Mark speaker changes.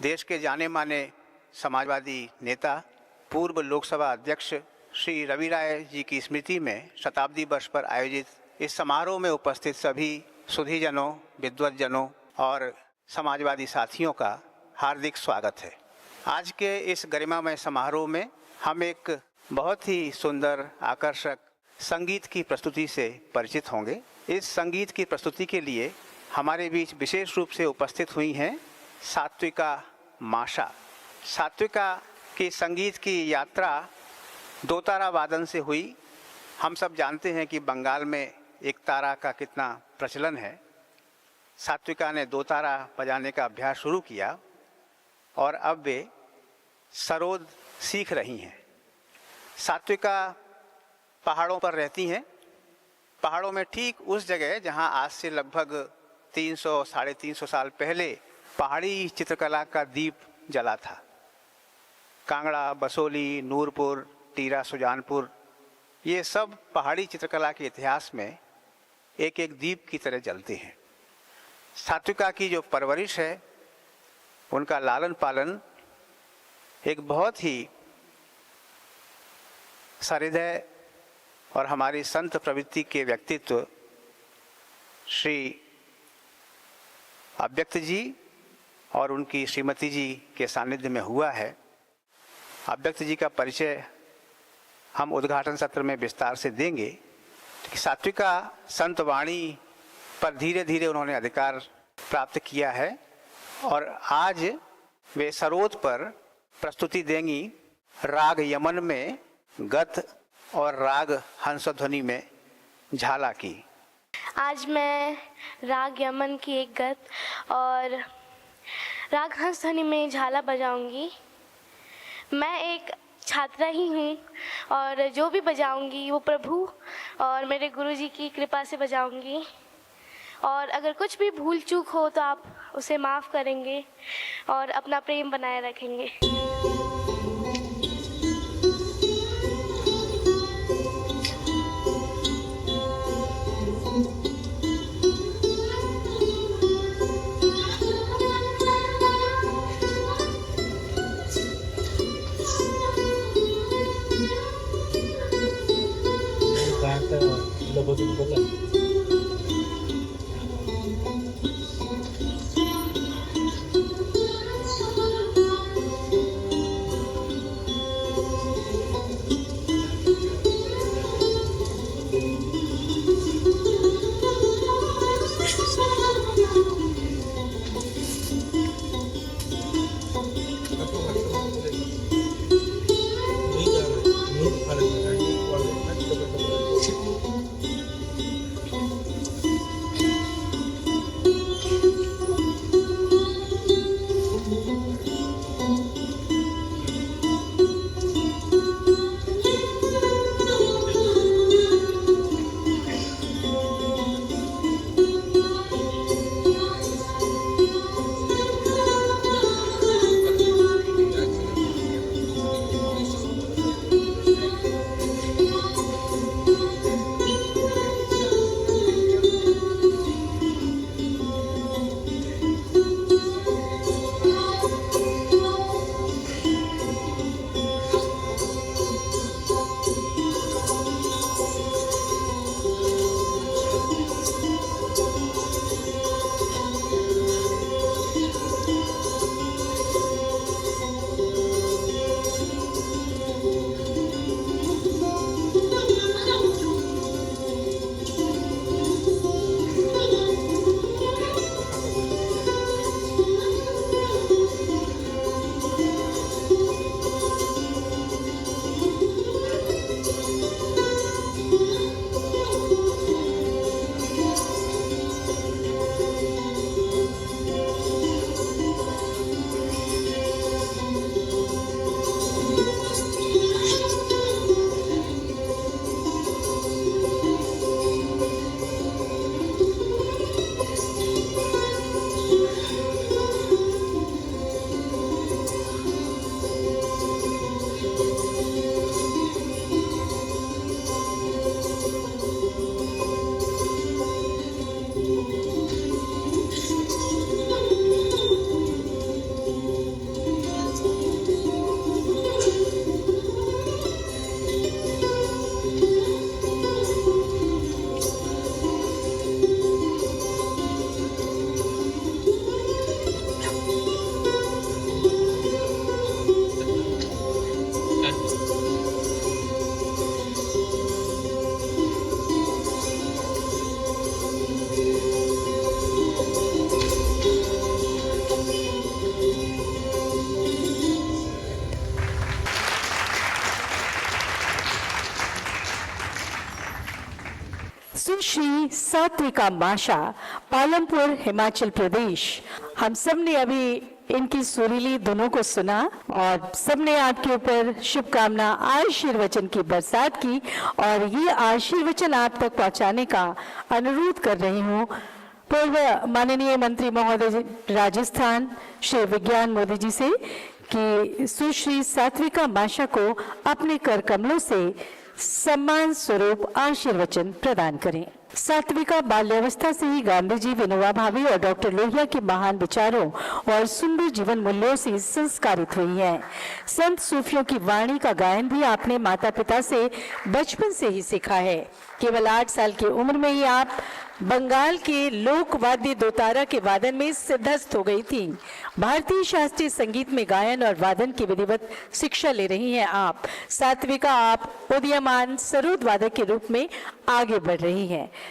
Speaker 1: देश के जाने माने समाजवादी नेता पूर्व लोकसभा अध्यक्ष श्री रवि राय जी की स्मृति में शताब्दी वर्ष पर आयोजित इस समारोह में उपस्थित सभी सुधीजनों, विद्वज्जनों और समाजवादी साथियों का हार्दिक स्वागत है। आज के इस गरिमामय समारोह में हम एक बहुत ही सुंदर, आकर्षक संगीत की प्रस्तुति से परिचित होंगे। इस संगीत की प्रस्तुति के लिए हमारे बीच विशेष रूप से उपस्थित हुई हैं सात्विका माशा। सात्विका की संगीत की यात्रा दो तारा वादन से हुई। हम सब जानते हैं कि बंगाल में एक तारा का कितना प्रचलन है। सात्विका ने दो तारा बजाने का अभ्यास शुरू किया और अब वे सरोद सीख रही हैं। सात्विका पहाड़ों पर रहती हैं। पहाड़ों में ठीक उस जगह जहां आज से लगभग 300-350 साल पहले पहाड़ी चित्रकला का दीप जला था। कांगड़ा, बसोली, नूरपुर, टीरा, सुजानपुर, ये सब पहाड़ी चित्रकला के इतिहास में एक एक दीप की तरह जलते हैं। सात्विका की जो परवरिश है, उनका लालन पालन एक बहुत ही सहृदय और हमारी संत प्रवृत्ति के व्यक्तित्व श्री अव्यक्त जी और उनकी श्रीमती जी के सानिध्य में हुआ है। अव्यक्त जी का परिचय हम उद्घाटन सत्र में विस्तार से देंगे। सात्विका संत वाणी पर धीरे धीरे उन्होंने अधिकार प्राप्त किया है और आज वे सरोद पर प्रस्तुति देंगी राग यमन में गत और राग हंसध्वनि में झाला की।
Speaker 2: आज मैं राग यमन की एक गत और राग हंसध्वनि में झाला बजाऊंगी। मैं एक छात्रा ही हूँ और जो भी बजाऊंगी वो प्रभु और मेरे गुरुजी की कृपा से बजाऊंगी। और अगर कुछ भी भूल चूक हो तो आप उसे माफ़ करेंगे और अपना प्रेम बनाए रखेंगे।
Speaker 3: सुश्री सात्विका माशा, पालमपुर, हिमाचल प्रदेश। हम सब ने अभी इनकी सुरीली धुनों को सुना और सबने आपके ऊपर शुभकामना आशीर्वचन की बरसात की और ये आशीर्वचन आप तक पहुंचाने का अनुरोध कर रही हूँ पूर्व माननीय मंत्री महोदय राजस्थान श्री विज्ञान मोदी जी से कि सुश्री सात्विका माशा को अपने कर कमलों से सम्मान स्वरूप आशीर्वचन प्रदान करें। सात्विका बाल्यावस्था से ही गांधी जी, विनोबा भावे और डॉक्टर लोहिया के महान विचारों और सुंदर जीवन मूल्यों से संस्कारित हुई है। संत सूफियों की वाणी का गायन भी आपने माता पिता से बचपन से ही सीखा है। केवल 8 साल की उम्र में ही आप बंगाल के लोक वाद्य दोतारा के वादन में सिद्धस्त हो गई थी। भारतीय शास्त्रीय संगीत में गायन और वादन की विधिवत शिक्षा ले रही हैं आप। सात्विका, आप उदीयमान सरोद वादक के रूप में आगे बढ़ रही हैं।